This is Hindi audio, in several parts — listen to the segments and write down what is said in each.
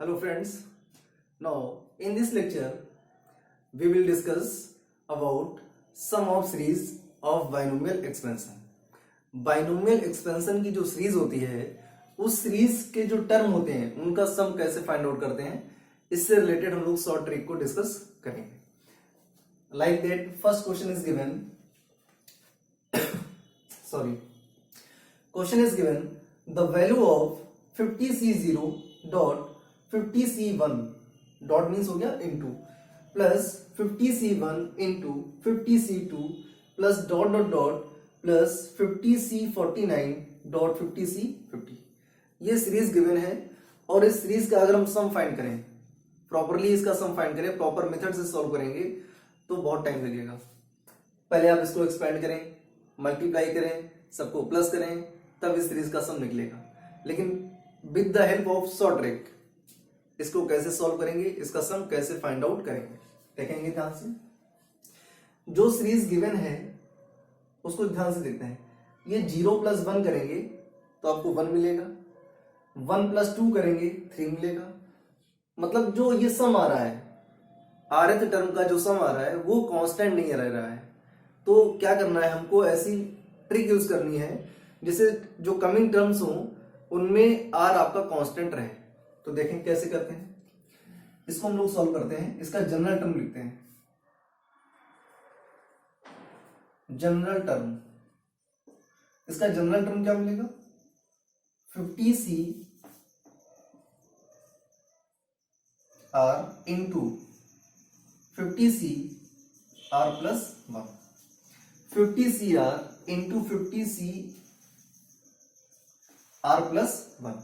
Hello friends, now in this lecture we will discuss about sum of series of binomial expansion. Binomial expansion की जो सीरीज होती है उस सीरीज के जो टर्म होते हैं उनका सम कैसे फाइंड आउट करते हैं, इससे रिलेटेड हम लोग शॉर्ट ट्रिक को डिस्कस करेंगे. Like that first question is given question is given the value of 50C0 dot 50C1 dot means हो गया into plus 50C1 into 50C2 plus dot dot dot plus 50C49 dot 50C50. ये सीरीज गिवन है और इस सीरीज का अगर हम सम फाइंड करें, प्रॉपरली इसका सम फाइंड करें, प्रॉपर मेथड से सॉल्व करेंगे तो बहुत टाइम लगेगा. पहले आप इसको एक्सपेंड करें, मल्टीप्लाई करें, सबको प्लस करें, तब इस सीरीज का सम निकलेगा. लेकिन with the help of short trick इसको कैसे सॉल्व करेंगे, इसका सम कैसे फाइंड आउट करेंगे, देखेंगे ध्यान से. जो सीरीज गिवन है उसको ध्यान से देखते हैं. ये 0 + 1 करेंगे तो आपको 1 मिलेगा, 1 + 2 करेंगे 3 मिलेगा. मतलब जो ये सम आ रहा है, rth टर्म का जो सम आ रहा है वो कांस्टेंट नहीं रह रहा है. तो क्या करना है, हमको ऐसी ट्रिक यूज करनी है जिससे जो कमिंग टर्म्स हो उनमें r आपका कांस्टेंट रहे. तो देखें कैसे करते हैं. इसको हम लोग सॉल्व करते हैं. इसका जनरल टर्म लिखते हैं. जनरल टर्म, इसका जनरल टर्म क्या मिलेगा, 50C r into 50C r plus 1, 50C r into 50C r plus 1.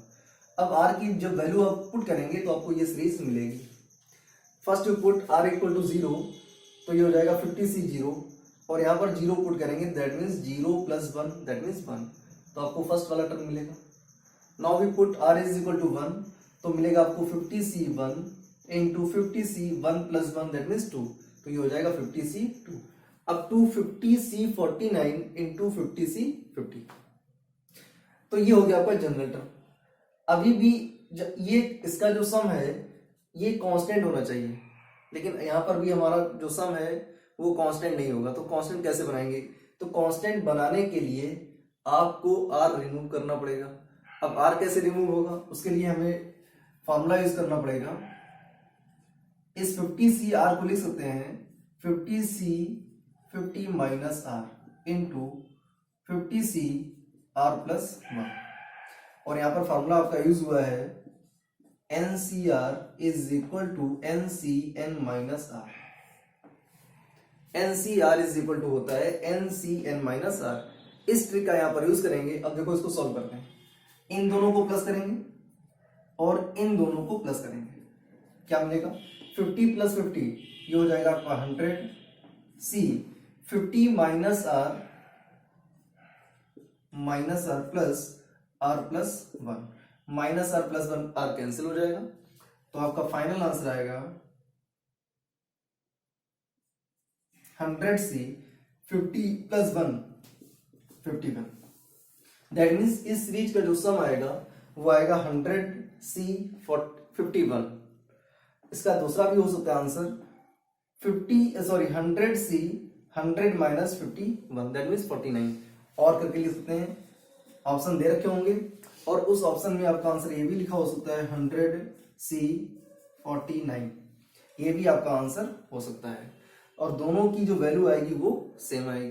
अब r की जब वैल्यू आप पुट करेंगे तो आपको ये सीरीज मिलेगी. First you put r equal to 0 तो ये हो जाएगा 50C 0 और यहां पर 0 पुट करेंगे, दैट मीन्स 0 + 1 दैट मीन्स 1. तो आपको फर्स्ट वाला टर्म मिलेगा. Now we put r is equal to 1 तो मिलेगा आपको 50C1 into 50C1 + 1 that means 2. तो ये हो जाएगा 50C2. अब टू 50C49 इंटू 50C50. तो ये हो गया आपका जनरल टर्म. अभी भी ये इसका जो सम है ये कांस्टेंट होना चाहिए, लेकिन यहां पर भी हमारा जो सम है वो कांस्टेंट नहीं होगा. तो कांस्टेंट कैसे बनाएंगे, तो कांस्टेंट बनाने के लिए आपको r रिमूव करना पड़ेगा. अब r कैसे रिमूव होगा, उसके लिए हमें फॉर्मूला यूज करना पड़ेगा. इस 50C r को लिख सकते हैं 50C 50 minus r into 50C r plus 1. और यहां पर फॉर्मूला आपका यूज हुआ है NCr is equal to NCn minus r. NCr is equal to होता है NCn माइनस r. इस ट्रिक का यहां पर यूज करेंगे. अब देखो इसको सॉल्व करते हैं. इन दोनों को प्लस करेंगे और इन दोनों को प्लस करेंगे. क्या मिलेगा, 50 + 50 ये हो जाएगा आपका 100C 50 minus r plus r plus 1 minus r plus 1 r cancel हो जाएगा. तो आपका फाइनल आंसर आएगा 100C 50 + 1 51. दैट मीन्स इस सीरीज का जो सम आएगा वो आएगा 100C 51. इसका दूसरा भी हो सकता है answer 100C 100 minus 51 that means 49 और करके लिख सकते हैं. ऑप्शन दे रखे होंगे और उस ऑप्शन में आपका आंसर ये भी लिखा हो सकता है 100C 49. ये भी आपका आंसर हो सकता है और दोनों की जो वैल्यू आएगी वो सेम आएगी.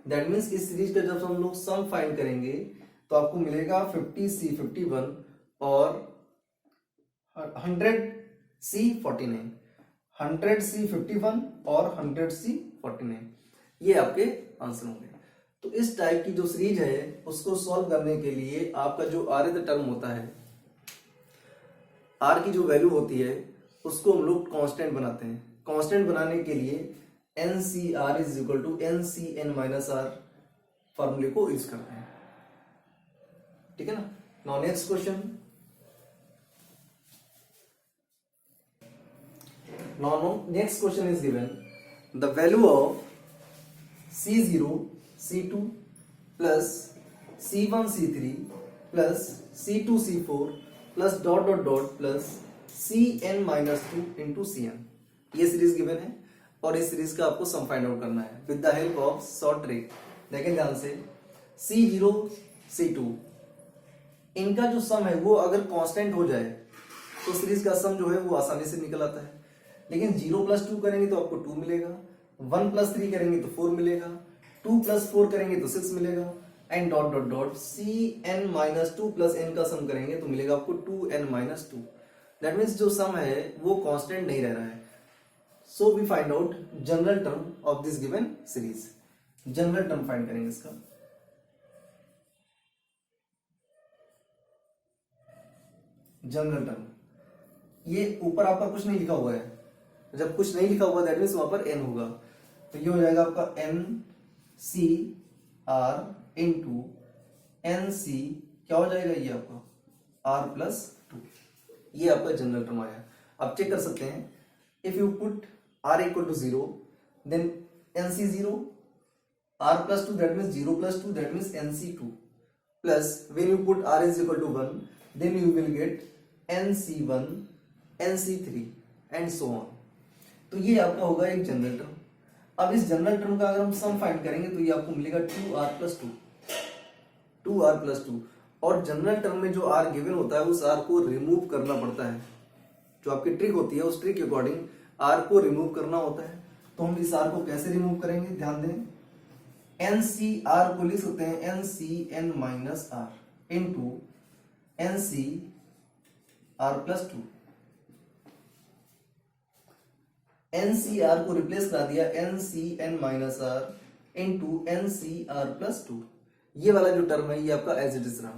दैट मीन्स इस सीरीज का जब हम लोग सम फाइंड करेंगे तो आपको मिलेगा 50C 51 और 100C 49, 100C 51 और 100C 49. ये आपके आंसर होंगे. तो इस टाइप की जो सीरीज है उसको सॉल्व करने के लिए आपका जो rth टर्म होता है, r की जो वैल्यू होती है उसको हम लोग कांस्टेंट बनाते हैं. कांस्टेंट बनाने के लिए NCr is equal to NCn minus r फॉर्मूले को यूज करते हैं. ठीक है ना. Now next question. Now next question is given the value of C0 C2 plus C1 C3 plus C2 C4 plus dot dot dot plus C N minus two into C N, ये सीरीज गिवन है और इस सीरीज का आपको सम फाइंड आउट करना है with the help of short trick. देखें ध्यान से, C0 C2 इनका जो सम है वो अगर कांस्टेंट हो जाए तो सीरीज का सम जो है वो आसानी से निकल आता है। लेकिन 0 प्लस 2 करेंगे तो आपको 2 मिलेगा, 1 प्लस 3 करेंगे तो 4 मिलेगा, 2 प्लस 4 करेंगे तो 6 मिलेगा, and dot dot dot C N minus two plus N का सम करेंगे तो मिलेगा आपको 2n minus two. That means जो सम है वो कांस्टेंट नहीं रह रहा है। So we find out general term of this given series. General term find करेंगे इसका। जनरल टर्म, ये ऊपर आपका कुछ नहीं लिखा हुआ है, जब कुछ नहीं लिखा हुआ दैट मीन्स वहां पर n होगा, तो ये हो जाएगा आपका n c r into N C, क्या हो जाएगा ये आपका r प्लस टू, ये आपका जनरल टर्म आया। आप चेक कर सकते हैं, if you put r equal to 0 then N C 0, r plus two that means 0 plus 2 that means N C 2, plus when you put r is equal to 1 then you will get NC1 NC3 and so on. तो ये आपका होगा एक जनरल टर्म। अब इस जनरल टर्म का अगर हम सम फाइंड करेंगे तो ये आपको मिलेगा 2r प्लस 2, 2r प्लस 2। और जनरल टर्म में जो r गिवन होता है उस r को रिमूव करना पड़ता है। जो आपकी ट्रिक होती है उस ट्रिक के अकॉर्डिंग r को रिमूव करना होता है। तो हम इस r को कैसे रिमूव करेंगे, ध्यान दें, NCR को लिख सकते हैं NCN minus r into NC r plus to. NCR को रिप्लेस करा दिया NCN minus r into NCR plus two. ये वाला जो टर्म है ये आपका एज इट इज रहा।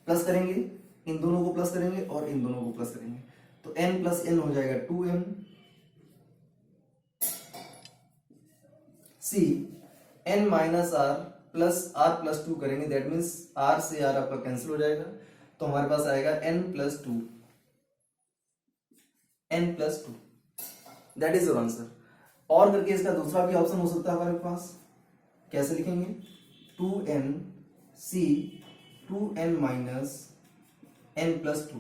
प्लस करेंगे, इन दोनों को प्लस करेंगे और इन दोनों को प्लस करेंगे, तो n प्लस n हो जाएगा 2n। C n minus r plus r plus to करेंगे दैट मीन्स r से r आपका कैंसिल हो जाएगा, तो हमारे पास आएगा n plus two, n plus two, that is your answer. और करके इसका दूसरा भी ऑप्शन हो सकता है हमारे पास, कैसे लिखेंगे, 2n c 2n minus n plus two,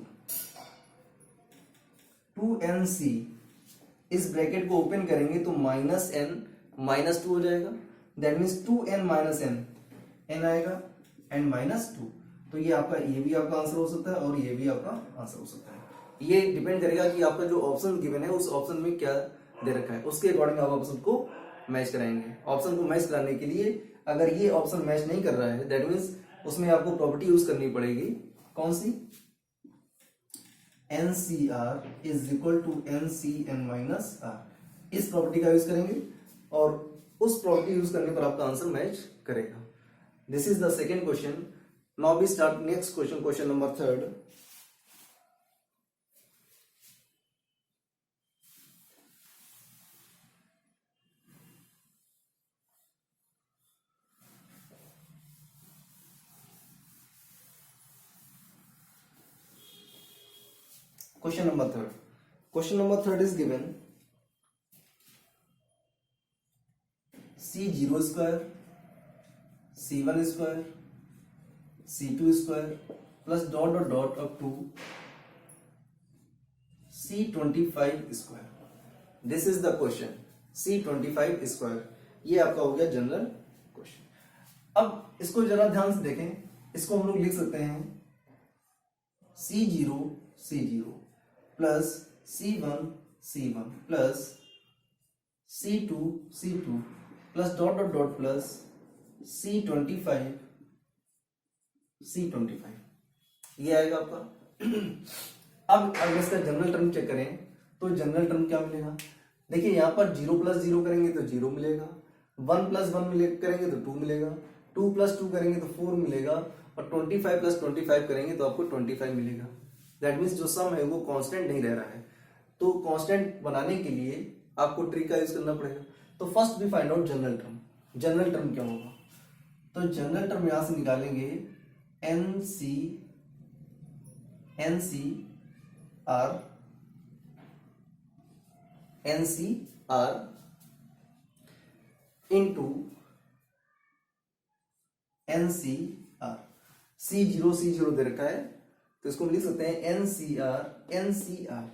2n c, इस ब्रैकेट को ओपन करेंगे तो माइनस n माइनस टू हो जाएगा, that means 2n minus n, n आएगा एंड माइनस टू। तो ये आपका, ये भी आपका आंसर हो सकता है और ये भी आपका आंसर हो सकता है। ये डिपेंड करेगा कि आपका जो ऑप्शन गिवन है उस ऑप्शन में क्या दे रखा है, उसके अकॉर्डिंग आप ऑप्शन को मैच कराएंगे। ऑप्शन को मैच कराने के लिए अगर ये ऑप्शन मैच नहीं कर रहा है दैट मीन्स उसमें आपको प्रॉपर्टी यूज करनी पड़ेगी, कौन सी, NCR is equal to NCN minus r, इस प्रॉपर्टी का यूज करेंगे और उस प्रॉपर्टी यूज करने पर आपका आंसर मैच करेगा। This is the second question. Now we start next question, question number third. Question number third. Question number third is given C0 square, C1 square, C2 square plus dot dot dot up to C25 square. This is the question. C25 square. ये आपका हो गया जनरल क्वेश्चन। अब इसको जरा ध्यान से देखें, इसको हम लोग लिख सकते हैं C0 C0 plus C1 C1 plus C2 C2 plus dot dot dot plus C25 C25, ये आएगा आपका। अब अगर इसका जनरल टर्म चेक करें तो जनरल टर्म क्या मिलेगा, देखिए यहाँ पर 0 प्लस 0 करेंगे तो 0 मिलेगा, 1 प्लस 1 करेंगे तो 2 मिलेगा, 2 प्लस 2 करेंगे तो 4 मिलेगा और 25 प्लस 25 करेंगे तो आपको 25 मिलेगा। दैट मीन्स जो सम है वो कांस्टेंट नहीं रह रहा है। तो कांस्टेंट बनाने के लिए आपको ट्रिक का यूज करना पड़ेगा। तो first we find out general term. General term क्या होगा, तो जनरल टर्म यहां से निकालेंगे NC NCR into NCR। C0 दे रखा है तो इसको हम लिख सकते हैं NCR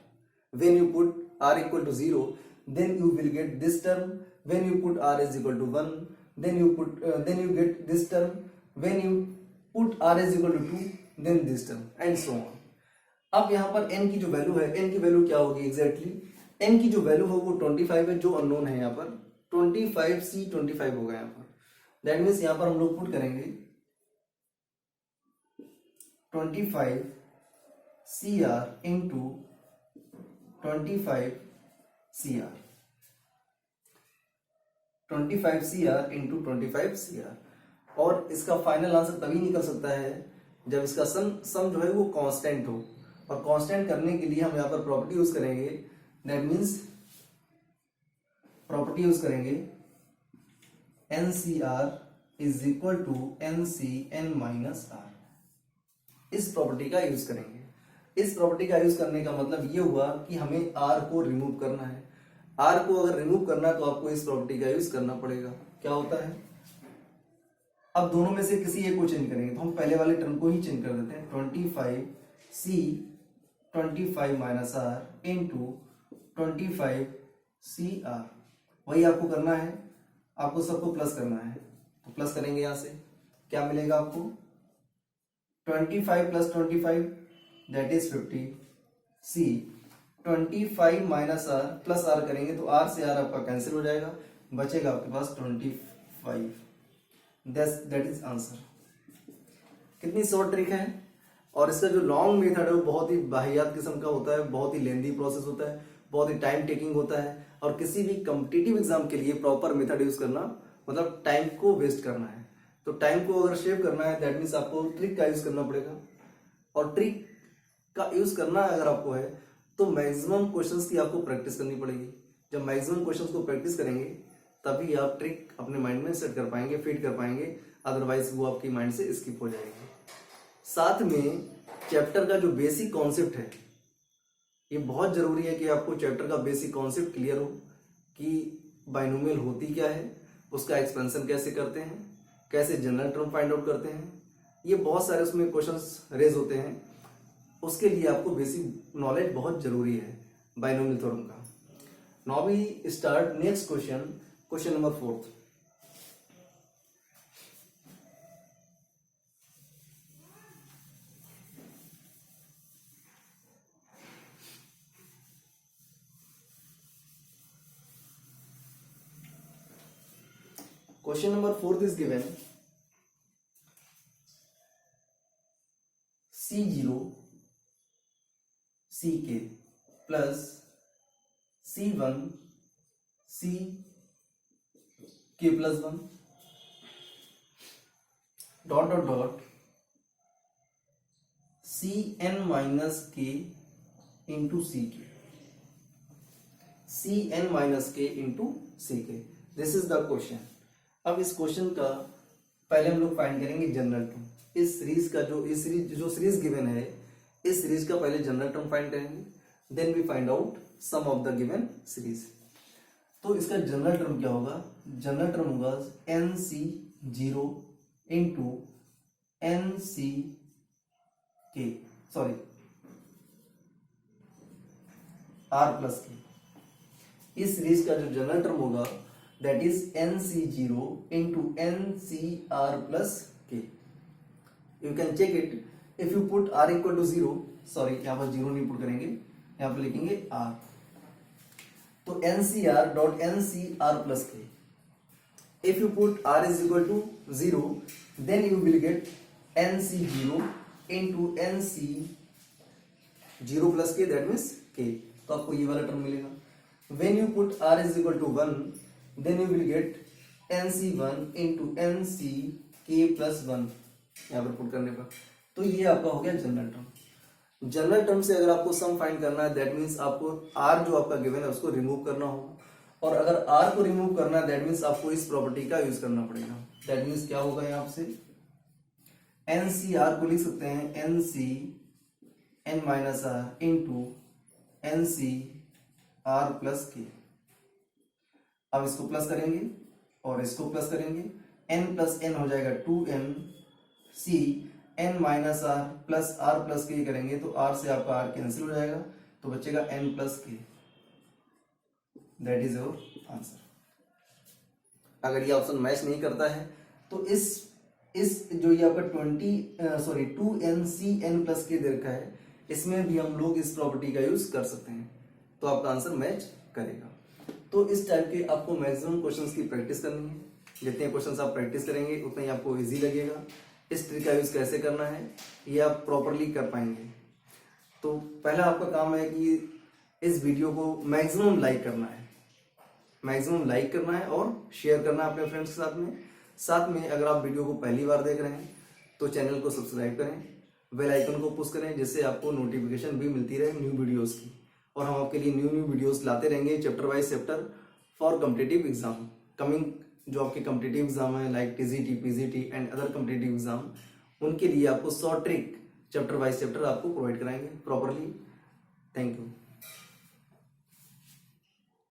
when you put r equal to 0 then you will get this term, when you put r is equal to 1 then you get this term, when you put r is equal to 2 then this term and so on. अब यहाँ पर n की जो वैल्यू है, n की वैल्यू क्या होगी एग्जैक्टली n की जो वैल्यू है वो 25 है, जो अननोन है यहाँ पर 25 होगा यहाँ पर। दैट मीन्स यहाँ पर हम लोग पुट करेंगे 25 CR into 25 CR, 25 CR into 25 CR। और इसका फाइनल आंसर तभी निकल सकता है जब इसका सम जो है वो कांस्टेंट हो, और कांस्टेंट करने के लिए हम यहाँ पर प्रॉपर्टी यूज करेंगे। दैट मीन्स प्रॉपर्टी यूज करेंगे NCR is equal to NCN minus R। इस प्रॉपर्टी का यूज करेंगे। इस प्रॉपर्टी का यूज करने का मतलब ये हुआ कि हमें R को रिमूव करना है। R को अगर रिमूव करना है तो आपको इस प्रॉपर्टी का यूज करना पड़ेगा। क्या होता है, अब दोनों में से किसी एक को चेंज करेंगे, तो हम पहले वाले टर्म को ही चेंज कर देते हैं। 25C 25 minus R into 25CR। वही आपको करना है, आपको सबको प्लस करना है, तो प्लस करेंगे यहां से। क्या मिलेगा आपको 25 plus 25 that is 50। C 25 minus R plus R करेंगे तो R से R आपका कैंसिल हो जाएगा, बचेगा आपके पास 25। That is answer. कितनी शॉर्ट ट्रिक है। और इसका जो लॉन्ग मेथड है वो बहुत ही बाहियात किस्म का होता है, बहुत ही लेंदी प्रोसेस होता है, बहुत ही टाइम टेकिंग होता है। और किसी भी कॉम्पिटिटिव एग्जाम के लिए प्रॉपर मेथड यूज करना मतलब टाइम को वेस्ट करना है। तो टाइम को अगर सेव करना है दैट मीन्स आपको ट्रिक का यूज करना पड़ेगा। और ट्रिक का यूज करना अगर आपको है तो मैक्सिमम क्वेश्चंस की आपको प्रैक्टिस करनी पड़ेगी। जब मैक्सिमम क्वेश्चंस को प्रैक्टिस करेंगे तभी आप ट्रिक अपने माइंड में सेट कर पाएंगे, फिट कर पाएंगे, अदरवाइज वो आपकी माइंड से स्किप हो जाएगी। साथ में चैप्टर का जो बेसिक कॉन्सेप्ट है, ये बहुत जरूरी है कि आपको चैप्टर का बेसिक कॉन्सेप्ट क्लियर हो कि बाइनोमियल होती क्या है, उसका एक्सपेंशन कैसे करते हैं, कैसे जनरल टर्म फाइंड आउट करते हैं। ये बहुत सारे उसमें क्वेश्चंस रेज होते हैं, उसके लिए आपको बेसिक नॉलेज बहुत जरूरी है बाइनोमियल थ्योरम का। Now we start next question, question number 4। Question number 4 is given C0 CK plus C1 CK plus 1 dot dot dot CN minus K into CK, CN minus K into CK। This is the question। अब इस क्वेश्चन का पहले हम लोग फाइंड करेंगे जनरल टर्म। इस सीरीज का जो सीरीज गिवन है, इस सीरीज का पहले जनरल टर्म फाइंड करेंगे, then we find out sum of the given series. तो इसका जनरल टर्म क्या होगा, जनरल टर्म होगा NC0 into NCK sorry R plus K। इस सीरीज का जो जनरल टर्म होगा that is NC0 into NCR plus K। You can check it if you put R equal to 0, sorry यहाँ पर 0 नहीं पुट करेंगे, यहाँ पर लिखेंगे R। तो NCR dot NCR plus K। If you put R is equal to 0 then you will get NC0 into NC0 plus K that means K। तो आपको ये वाला टर्म मिलेगा। When you put R is equal to 1 then you will get NC1 into NCK plus 1 यहाँ पर पुट करने पर। तो ये आपका हो गया जनरल टर्म। जनरल टर्म से अगर आपको सम फाइंड करना है दैट मीन्स आपको R जो आपका गिवन है उसको रिमूव करना होगा, और अगर R को रिमूव करना है दैट मीन्स आपको इस प्रॉपर्टी का यूज करना पड़ेगा। दैट मीन्स क्या होगा यहाँ से NCR को लिख सकते हैं NCN minus R into NCR plus K। अब इसको प्लस करेंगे और इसको प्लस करेंगे, n प्लस n हो जाएगा 2n C n minus R plus R plus के करेंगे तो आर से आपका आर कैंसिल हो जाएगा, तो बचेगा n प्लस के। That is your answer. अगर ये ऑप्शन मैच नहीं करता है तो इस जो ये आपका 2nCn प्लस के दे रखा है, इसमें भी हम लोग इस प्रॉपर्टी का यूज कर सकते हैं, तो आपका आंसर मैच करेगा। तो इस टाइप के आपको मैक्सिमम क्वेश्चंस की प्रैक्टिस करनी है। जितने क्वेश्चंस आप प्रैक्टिस करेंगे उतना ही आपको इजी लगेगा। इस ट्रिक का यूज कैसे करना है ये आप प्रॉपरली कर पाएंगे। तो पहला आपका काम है कि इस वीडियो को मैक्सिमम लाइक करना है, मैक्सिमम लाइक करना है और शेयर करना है अपने फ्रेंड्स के साथ में। साथ में अगर आप वीडियो को पहली बार देख रहे हैं तो चैनल को सब्सक्राइब करें, बेल आइकन को पुश करें, जिससे आपको नोटिफिकेशन भी मिलती रहे न्यू वीडियोस की। और हम आपके लिए न्यू वीडियोस लाते रहेंगे chapter wise chapter for competitive exam. Coming जो आपके कॉम्पिटिटिव एग्जाम है like TGT, PGT and other competitive exam, उनके लिए आपको short trick chapter wise chapter आपको प्रोवाइड कराएंगे प्रॉपरली। Thank you.